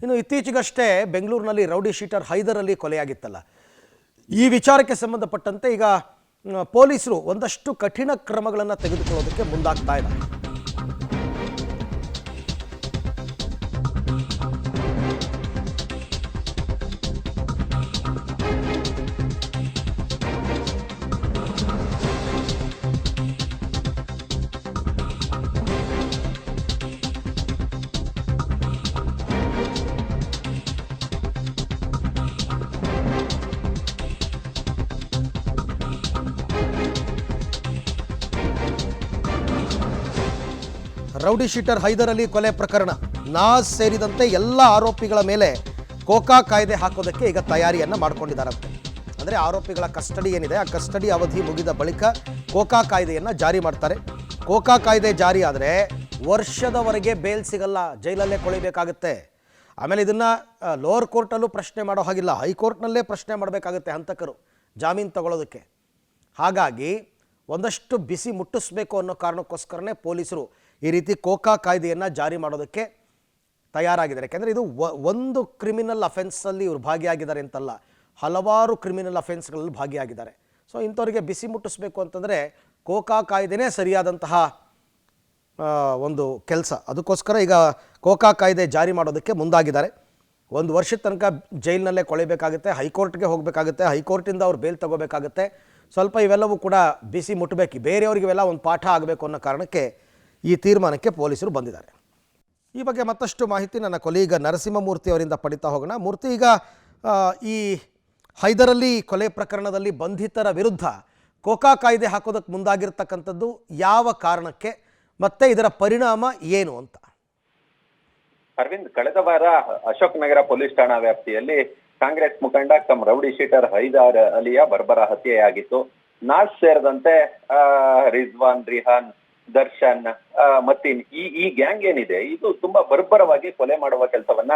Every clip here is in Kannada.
ಇನ್ನು ಇತ್ತೀಚೆಗಷ್ಟೇ ಬೆಂಗಳೂರಿನಲ್ಲಿ ರೌಡಿ ಶೀಟರ್ ಹೈದರ್ ಅಲಿ ಕೊಲೆಯಾಗಿತ್ತಲ್ಲ, ಈ ವಿಚಾರಕ್ಕೆ ಸಂಬಂಧಪಟ್ಟಂತೆ ಈಗ ಪೊಲೀಸರು ಒಂದಷ್ಟು ಕಠಿಣ ಕ್ರಮಗಳನ್ನು ತೆಗೆದುಕೊಳ್ಳೋದಕ್ಕೆ ಮುಂದಾಗ್ತಾ ಇದ್ದಾರೆ. ರೌಡಿ ಶೀಟರ್ ಹೈದರ್ ಅಲಿ ಕೊಲೆ ಪ್ರಕರಣ ನಾಜ್ ಸೇರಿದಂತೆ ಎಲ್ಲ ಆರೋಪಿಗಳ ಮೇಲೆ ಕೋಕಾ ಕಾಯ್ದೆ ಹಾಕೋದಕ್ಕೆ ಈಗ ತಯಾರಿಯನ್ನು ಮಾಡಿಕೊಂಡಿದ್ದಾರಂತೆ. ಅಂದರೆ ಆರೋಪಿಗಳ ಕಸ್ಟಡಿ ಏನಿದೆ, ಆ ಕಸ್ಟಡಿ ಅವಧಿ ಮುಗಿದ ಬಳಿಕ ಕೋಕಾ ಕಾಯ್ದೆಯನ್ನು ಜಾರಿ ಮಾಡ್ತಾರೆ. ಕೋಕಾ ಕಾಯ್ದೆ ಜಾರಿ ಆದರೆ ವರ್ಷದವರೆಗೆ ಬೇಲ್ ಸಿಗಲ್ಲ, ಜೈಲಲ್ಲೇ ಕೊಳಿಬೇಕಾಗುತ್ತೆ. ಆಮೇಲೆ ಇದನ್ನು ಲೋವರ್ ಕೋರ್ಟಲ್ಲೂ ಪ್ರಶ್ನೆ ಮಾಡೋ ಹಾಗಿಲ್ಲ, ಹೈಕೋರ್ಟ್ನಲ್ಲೇ ಪ್ರಶ್ನೆ ಮಾಡಬೇಕಾಗುತ್ತೆ ಹಂತಕರು ಜಾಮೀನು ತಗೊಳ್ಳೋದಕ್ಕೆ. ಹಾಗಾಗಿ ಒಂದಷ್ಟು ಬಿಸಿ ಮುಟ್ಟಿಸ್ಬೇಕು ಅನ್ನೋ ಕಾರಣಕ್ಕೋಸ್ಕರನೇ ಪೊಲೀಸರು ಈ ರೀತಿ ಕೋಕಾ ಕಾಯ್ದೆಯನ್ನು ಜಾರಿ ಮಾಡೋದಕ್ಕೆ ತಯಾರಾಗಿದ್ದಾರೆ. ಯಾಕೆಂದರೆ ಇದು ಒಂದು ಕ್ರಿಮಿನಲ್ ಅಫೆನ್ಸಲ್ಲಿ ಇವರು ಭಾಗಿಯಾಗಿದ್ದಾರೆ ಅಂತಲ್ಲ, ಹಲವಾರು ಕ್ರಿಮಿನಲ್ ಅಫೆನ್ಸ್ಗಳಲ್ಲಿ ಭಾಗಿಯಾಗಿದ್ದಾರೆ. ಸೊ ಇಂಥವ್ರಿಗೆ ಬಿಸಿ ಮುಟ್ಟಿಸ್ಬೇಕು ಅಂತಂದರೆ ಕೋಕಾ ಕಾಯ್ದೆನೇ ಸರಿಯಾದಂತಹ ಒಂದು ಕೆಲಸ. ಅದಕ್ಕೋಸ್ಕರ ಈಗ ಕೋಕಾ ಕಾಯ್ದೆ ಜಾರಿ ಮಾಡೋದಕ್ಕೆ ಮುಂದಾಗಿದ್ದಾರೆ. 1 ವರ್ಷದ ತನಕ ಜೈಲಿನಲ್ಲೇ ಕೊಳೆಯಬೇಕಾಗುತ್ತೆ, ಹೈಕೋರ್ಟ್ಗೆ ಹೋಗಬೇಕಾಗುತ್ತೆ, ಹೈಕೋರ್ಟಿಂದ ಅವ್ರು ಬೇಲ್ ತಗೋಬೇಕಾಗುತ್ತೆ. ಸ್ವಲ್ಪ ಇವೆಲ್ಲವೂ ಕೂಡ ಬಿಸಿ ಮುಟ್ಟಬೇಕು, ಬೇರೆಯವ್ರಿಗೆ ಇವೆಲ್ಲ ಒಂದು ಪಾಠ ಆಗಬೇಕು ಅನ್ನೋ ಕಾರಣಕ್ಕೆ ಈ ತೀರ್ಮಾನಕ್ಕೆ ಪೊಲೀಸರು ಬಂದಿದ್ದಾರೆ. ಈ ಬಗ್ಗೆ ಮತ್ತಷ್ಟು ಮಾಹಿತಿ ನನ್ನ ಕೊಲೀಗ ನರಸಿಂಹಮೂರ್ತಿ ಅವರಿಂದ ಪಡಿತಾ ಹೋಗೋಣ. ಮೂರ್ತಿ, ಈಗ ಈ ಹೈದರ್ ಅಲಿ ಕೊಲೆ ಪ್ರಕರಣದಲ್ಲಿ ಬಂಧಿತರ ವಿರುದ್ಧ ಕೋಕಾ ಕಾಯ್ದೆ ಹಾಕೋದಕ್ಕೆ ಮುಂದಾಗಿರ್ತಕ್ಕಂಥದ್ದು ಯಾವ ಕಾರಣಕ್ಕೆ, ಮತ್ತೆ ಇದರ ಪರಿಣಾಮ ಏನು ಅಂತ? ಅರವಿಂದ್, ಕಳೆದ ವಾರ ಅಶೋಕ್ ನಗರ ಪೊಲೀಸ್ ಠಾಣಾ ವ್ಯಾಪ್ತಿಯಲ್ಲಿ ಕಾಂಗ್ರೆಸ್ ಮುಖಂಡ ಕಮ್ ರೌಡಿ ಶೀಟರ್ ಹೈದರ್ ಅಲಿಯ ಬರ್ಬರ ಹತ್ಯೆಯಾಗಿತ್ತು. ನಾಜ್ ಸೇರಿದಂತೆ ರಿಜ್ವಾನ್, ರಿಹಾನ್, ದರ್ಶನ್, ಮತೀನ್ ಈ ಗ್ಯಾಂಗ್ ಏನಿದೆ ಇದು ತುಂಬಾ ಬರ್ಬರವಾಗಿ ಕೊಲೆ ಮಾಡುವ ಕೆಲಸವನ್ನ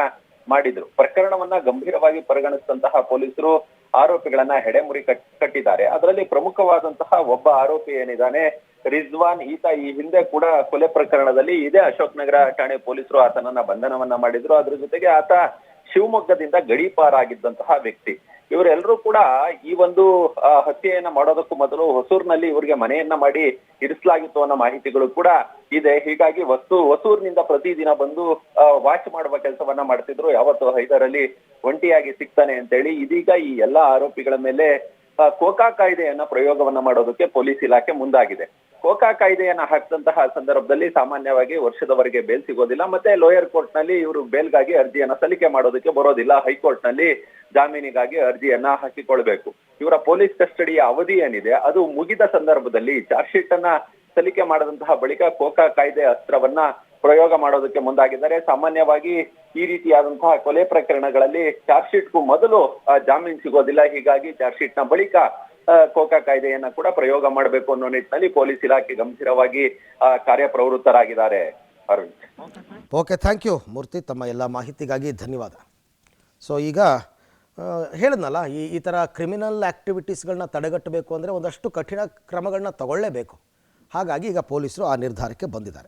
ಮಾಡಿದ್ರು. ಪ್ರಕರಣವನ್ನ ಗಂಭೀರವಾಗಿ ಪರಿಗಣಿಸಿದಂತಹ ಪೊಲೀಸರು ಆರೋಪಿಗಳನ್ನ ಹೆಡೆಮುರಿ ಕಟ್ಟಿದ್ದಾರೆ. ಅದರಲ್ಲಿ ಪ್ರಮುಖವಾದಂತಹ ಒಬ್ಬ ಆರೋಪಿ ಏನಿದ್ದಾನೆ ರಿಜ್ವಾನ್, ಈತ ಈ ಹಿಂದೆ ಕೂಡ ಕೊಲೆ ಪ್ರಕರಣದಲ್ಲಿ ಇದೇ ಅಶೋಕ್ ನಗರ ಠಾಣೆ ಪೊಲೀಸರು ಆತನನ್ನ ಬಂಧನವನ್ನ ಮಾಡಿದ್ರು. ಅದ್ರ ಜೊತೆಗೆ ಆತ ಶಿವಮೊಗ್ಗದಿಂದ ಗಡೀಪಾರಾಗಿದ್ದಂತಹ ವ್ಯಕ್ತಿ. ಇವರೆಲ್ಲರೂ ಕೂಡ ಈ ಒಂದು ಹತ್ಯೆಯನ್ನ ಮಾಡೋದಕ್ಕೂ ಮೊದಲು ಹೊಸೂರಿನಲ್ಲಿ ಇವರಿಗೆ ಮನೆಯನ್ನ ಮಾಡಿ ಇರಿಸಲಾಗಿತ್ತು ಅನ್ನೋ ಮಾಹಿತಿಗಳು ಕೂಡ ಇದೆ. ಹೀಗಾಗಿ ಹೊಸೂರಿನಿಂದ ಪ್ರತಿದಿನ ಬಂದು ವಾಚ್ ಮಾಡುವ ಕೆಲಸವನ್ನ ಮಾಡ್ತಿದ್ರು. ಯಾವತ್ತು ಹೈದರ್ ಅಲಿ ಒಂಟಿಯಾಗಿ ಸಿಗ್ತಾನೆ ಅಂತೇಳಿ ಇದೀಗ ಈ ಎಲ್ಲಾ ಆರೋಪಿಗಳ ಮೇಲೆ ಕೋಕಾ ಕಾಯ್ದೆಯನ್ನ ಪ್ರಯೋಗವನ್ನ ಮಾಡೋದಕ್ಕೆ ಪೊಲೀಸ್ ಇಲಾಖೆ ಮುಂದಾಗಿದೆ. ಕೋಕಾ ಕಾಯ್ದೆಯನ್ನ ಹಾಕಿದಂತಹ ಸಂದರ್ಭದಲ್ಲಿ ಸಾಮಾನ್ಯವಾಗಿ ವರ್ಷದವರೆಗೆ ಬೇಲ್ ಸಿಗೋದಿಲ್ಲ, ಮತ್ತೆ ಲೋಯರ್ ಕೋರ್ಟ್ ನಲ್ಲಿ ಇವರು ಬೇಲ್ಗಾಗಿ ಅರ್ಜಿಯನ್ನ ಸಲ್ಲಿಕೆ ಮಾಡೋದಕ್ಕೆ ಬರೋದಿಲ್ಲ. ಹೈಕೋರ್ಟ್ ನಲ್ಲಿ ಜಾಮೀನಿಗಾಗಿ ಅರ್ಜಿಯನ್ನ ಹಾಕಿಕೊಳ್ಬೇಕು. ಇವರ ಪೊಲೀಸ್ ಕಸ್ಟಡಿಯ ಅವಧಿ ಏನಿದೆ ಅದು ಮುಗಿದ ಸಂದರ್ಭದಲ್ಲಿ ಚಾರ್ಜ್ ಶೀಟ್ ಅನ್ನ ಸಲ್ಲಿಕೆ ಮಾಡದಂತಹ ಬಳಿಕ ಕೋಕಾ ಕಾಯ್ದೆ ಅಸ್ತ್ರವನ್ನ ಪ್ರಯೋಗ ಮಾಡೋದಕ್ಕೆ ಮುಂದಾಗಿದ್ದಾರೆ. ಸಾಮಾನ್ಯವಾಗಿ ಈ ರೀತಿಯಾದಂತಹ ಕೊಲೆ ಪ್ರಕರಣಗಳಲ್ಲಿ ಚಾರ್ಜ್ ಶೀಟ್ಗೂ ಮೊದಲು ಜಾಮೀನು ಸಿಗೋದಿಲ್ಲ. ಹೀಗಾಗಿ ಚಾರ್ಜ್ ಶೀಟ್ ನ ಬಳಿಕ ಕೋಕಾ ಕಾಯ್ದೆಯನ್ನ ಕೂಡ ಪ್ರಯೋಗ ಮಾಡಬೇಕು ಅನ್ನೋ ನಿಟ್ಟಿನಲ್ಲಿ ಪೊಲೀಸ್ ಇಲಾಖೆ ಗಂಭೀರವಾಗಿ ಕಾರ್ಯಪ್ರವೃತ್ತರಾಗಿದ್ದಾರೆ. ಅರವಿಂದ್, ಓಕೆ, ಥ್ಯಾಂಕ್ ಯು ಮೂರ್ತಿ, ತಮ್ಮ ಎಲ್ಲ ಮಾಹಿತಿಗಾಗಿ ಧನ್ಯವಾದ. ಸೊ ಈಗ ಹೇಳಿದ್ನಲ್ಲ, ಈ ಥರ ಕ್ರಿಮಿನಲ್ ಆ್ಯಕ್ಟಿವಿಟೀಸ್ಗಳನ್ನ ತಡೆಗಟ್ಟಬೇಕು ಅಂದರೆ ಒಂದಷ್ಟು ಕಠಿಣ ಕ್ರಮಗಳನ್ನ ತಗೊಳ್ಳೇಬೇಕು. ಹಾಗಾಗಿ ಈಗ ಪೊಲೀಸರು ಆ ನಿರ್ಧಾರಕ್ಕೆ ಬಂದಿದ್ದಾರೆ.